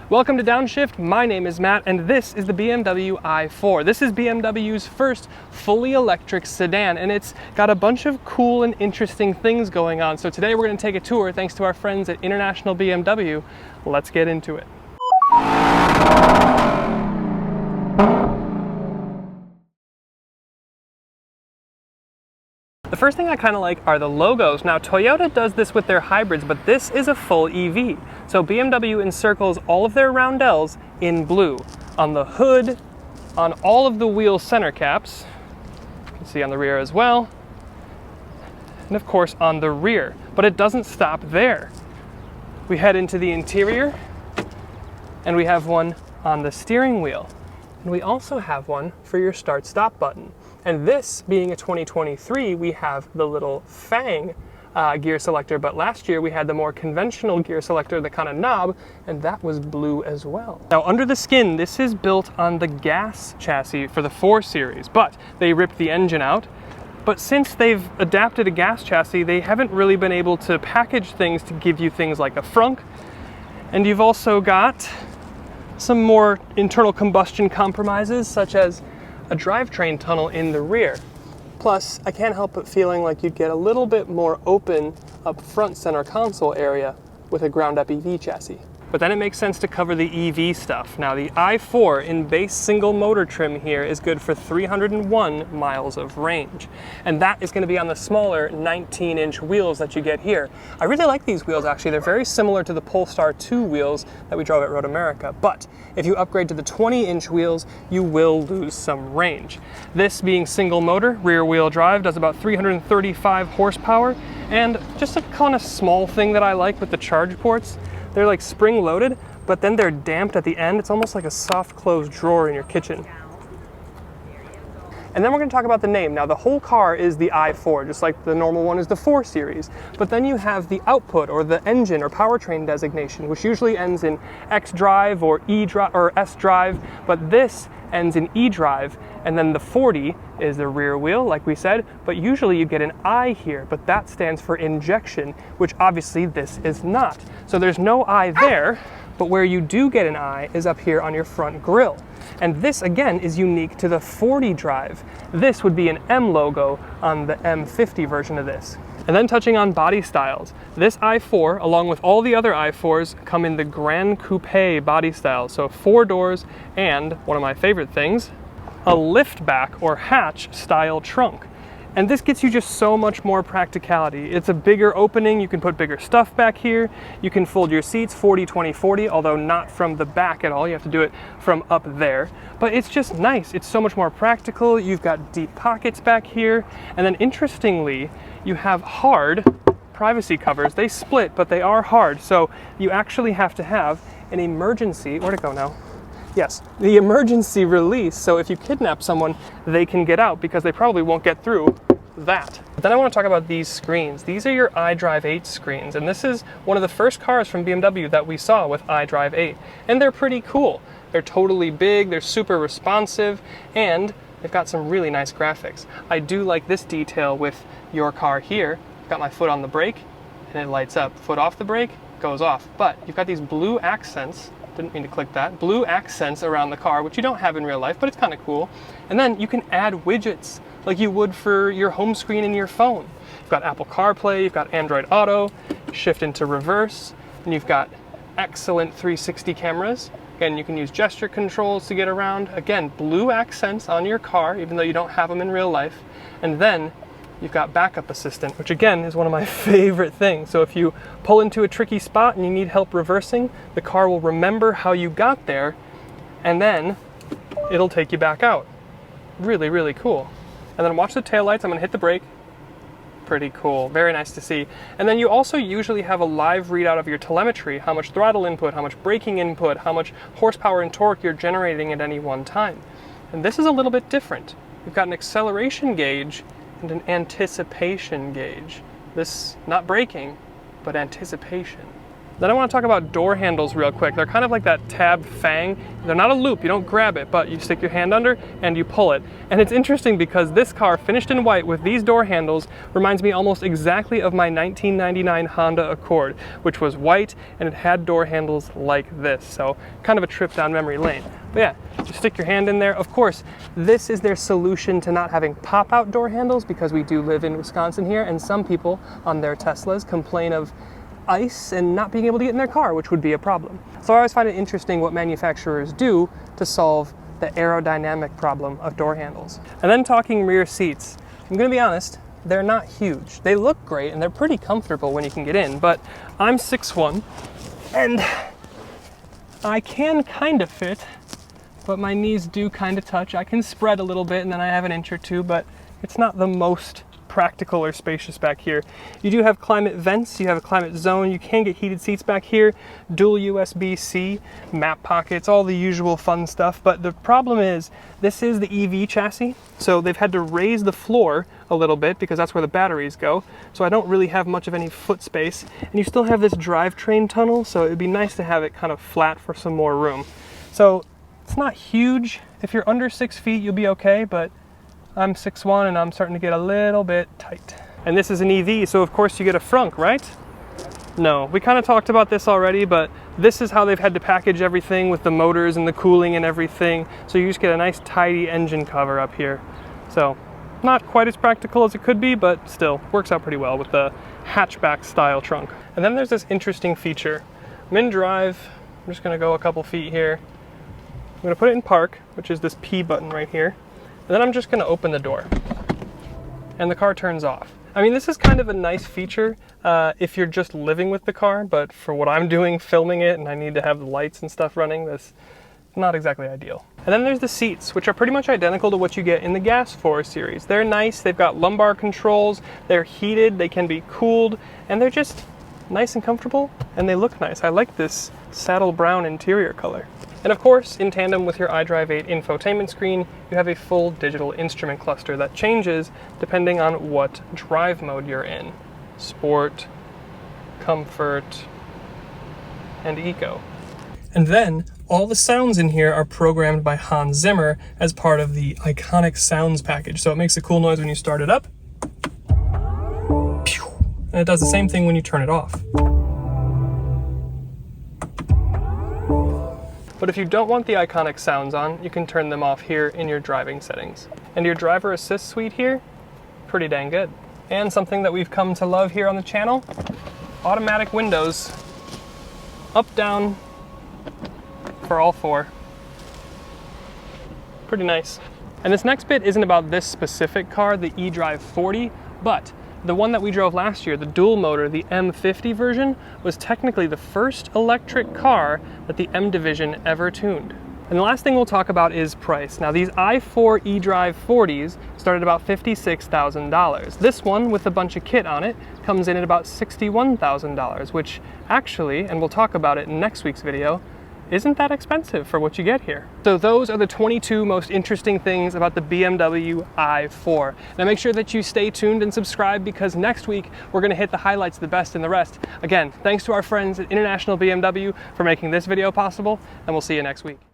Welcome to Downshift. My name is Matt and this is the BMW i4. This is BMW's first fully electric sedan and it's got a bunch of cool and interesting things going on. So today we're going to take a tour thanks to our friends at International BMW. Let's get into it. The first thing I kind of like are the logos. Now Toyota does this with their hybrids, but this is a full EV. So BMW encircles all of their roundels in blue. On the hood, on all of the wheel center caps, you can see on the rear as well, and of course on the rear. But it doesn't stop there. We head into the interior, and we have one on the steering wheel. And we also have one for your start-stop button. And this being a 2023, we have the little fang gear selector, but last year we had the more conventional gear selector, the kind of knob, and that was blue as well. Now under the skin, this is built on the gas chassis for the 4 Series, but they ripped the engine out. But since they've adapted a gas chassis, they haven't really been able to package things to give you things like a frunk. And you've also got some more internal combustion compromises, such as a drivetrain tunnel in the rear. Plus, I can't help but feeling like you'd get a little bit more open up front center console area with a ground-up EV chassis. But then it makes sense to cover the EV stuff. Now the i4 in base single motor trim here is good for 301 miles of range. And that is going to be on the smaller 19-inch wheels that you get here. I really like these wheels actually. They're very similar to the Polestar 2 wheels that we drove at Road America. But if you upgrade to the 20-inch wheels, you will lose some range. This being single motor, rear wheel drive, does about 335 horsepower. And just a kind of small thing that I like with the charge ports, they're like spring loaded, but then they're damped at the end. It's almost like a soft closed drawer in your kitchen. And then we're going to talk about the name. Now the whole car is the i4, just like the normal one is the 4 Series. But then you have the output or the engine or powertrain designation, which usually ends in X drive or E drive or S drive, but this ends in E drive. And then the 40 is the rear wheel, like we said, but usually you get an I here, but that stands for injection, which obviously this is not. So there's no I there, but where you do get an I is up here on your front grille. And this again is unique to the 40 drive. This would be an M logo on the M50 version of this. And then touching on body styles, this i4, along with all the other i4s, come in the Gran Coupe body style. So 4 doors and, one of my favorite things, a liftback or hatch style trunk. And this gets you just so much more practicality. It's a bigger opening, you can put bigger stuff back here, you can fold your seats 40, 20, 40, although not from the back at all, you have to do it from up there. But it's just nice, it's so much more practical, you've got deep pockets back here, and then interestingly, you have hard privacy covers. They split, but they are hard, so you actually have to have an emergency, where'd it go now? Yes, the emergency release, so if you kidnap someone, they can get out because they probably won't get through that. But then I want to talk about these screens. These are your iDrive 8 screens, and this is one of the first cars from BMW that we saw with iDrive 8, and they're pretty cool. They're totally big, they're super responsive, and they've got some really nice graphics. I do like this detail with your car here. I've got my foot on the brake, and it lights up. Foot off the brake, goes off. But you've got these blue accents, didn't mean to click that, blue accents around the car, which you don't have in real life, but it's kind of cool. And then you can add widgets like you would for your home screen in your phone. You've got Apple CarPlay, you've got Android Auto, shift into reverse, and you've got excellent 360 cameras. Again, you can use gesture controls to get around. Again, blue accents on your car, even though you don't have them in real life. And then you've got backup assistant, which again is one of my favorite things. So if you pull into a tricky spot and you need help reversing, the car will remember how you got there, and then it'll take you back out. Really, really cool. And then watch the taillights. I'm gonna hit the brake. Pretty cool, very nice to see. And then you also usually have a live readout of your telemetry, how much throttle input, how much braking input, how much horsepower and torque you're generating at any one time. And this is a little bit different. You've got an acceleration gauge and an anticipation gauge. This, not braking, but anticipation. Then I want to talk about door handles real quick. They're kind of like that tab fang. They're not a loop, you don't grab it, but you stick your hand under and you pull it. And it's interesting because this car, finished in white with these door handles, reminds me almost exactly of my 1999 Honda Accord, which was white and it had door handles like this. So kind of a trip down memory lane. But yeah, you stick your hand in there. Of course, this is their solution to not having pop-out door handles, because we do live in Wisconsin here, and some people on their Teslas complain of ice and not being able to get in their car, which would be a problem. So I always find it interesting what manufacturers do to solve the aerodynamic problem of door handles. And then talking rear seats, I'm gonna be honest, they're not huge. They look great and they're pretty comfortable when you can get in, but I'm 6'1", and I can kind of fit, but my knees do kind of touch. I can spread a little bit and then I have an inch or two, but it's not the most practical or spacious back here. You do have climate vents, you have a climate zone, you can get heated seats back here, dual USB-C, map pockets, all the usual fun stuff. But the problem is, this is the EV chassis, so they've had to raise the floor a little bit because that's where the batteries go. So I don't really have much of any foot space, and you still have this drivetrain tunnel, so it'd be nice to have it kind of flat for some more room. So it's not huge. If you're under 6 feet, you'll be okay, but I'm 6'1" and I'm starting to get a little bit tight. And this is an EV, so of course you get a frunk, right? No, we kind of talked about this already, but this is how they've had to package everything with the motors and the cooling and everything. So you just get a nice tidy engine cover up here. So not quite as practical as it could be, but still works out pretty well with the hatchback style trunk. And then there's this interesting feature. I'm in drive, I'm just gonna go a couple feet here. I'm gonna put it in park, which is this P button right here. And then I'm just gonna open the door and the car turns off. I mean, this is kind of a nice feature if you're just living with the car, but for what I'm doing, filming it, and I need to have the lights and stuff running, this is not exactly ideal. And then there's the seats, which are pretty much identical to what you get in the Gas 4 series. They're nice, they've got lumbar controls, they're heated, they can be cooled, and they're just nice and comfortable, and they look nice. I like this saddle brown interior color. And of course, in tandem with your iDrive 8 infotainment screen, you have a full digital instrument cluster that changes depending on what drive mode you're in. Sport, comfort, and eco. And then, all the sounds in here are programmed by Hans Zimmer as part of the Iconic Sounds package. So it makes a cool noise when you start it up, and it does the same thing when you turn it off. But if you don't want the iconic sounds on, you can turn them off here in your driving settings. And your driver assist suite here, pretty dang good. And something that we've come to love here on the channel, automatic windows, up, down, for all four. Pretty nice. And this next bit isn't about this specific car, the eDrive 40, but the one that we drove last year, the dual motor, the M50 version, was technically the first electric car that the M division ever tuned. And the last thing we'll talk about is price. Now, these i4 eDrive 40s start at about $56,000. This one, with a bunch of kit on it, comes in at about $61,000, which actually, and we'll talk about it in next week's video, isn't that expensive for what you get here. So those are the 22 most interesting things about the BMW i4. Now make sure that you stay tuned and subscribe, because next week we're gonna hit the highlights, the best and the rest. Again, thanks to our friends at International BMW for making this video possible, and we'll see you next week.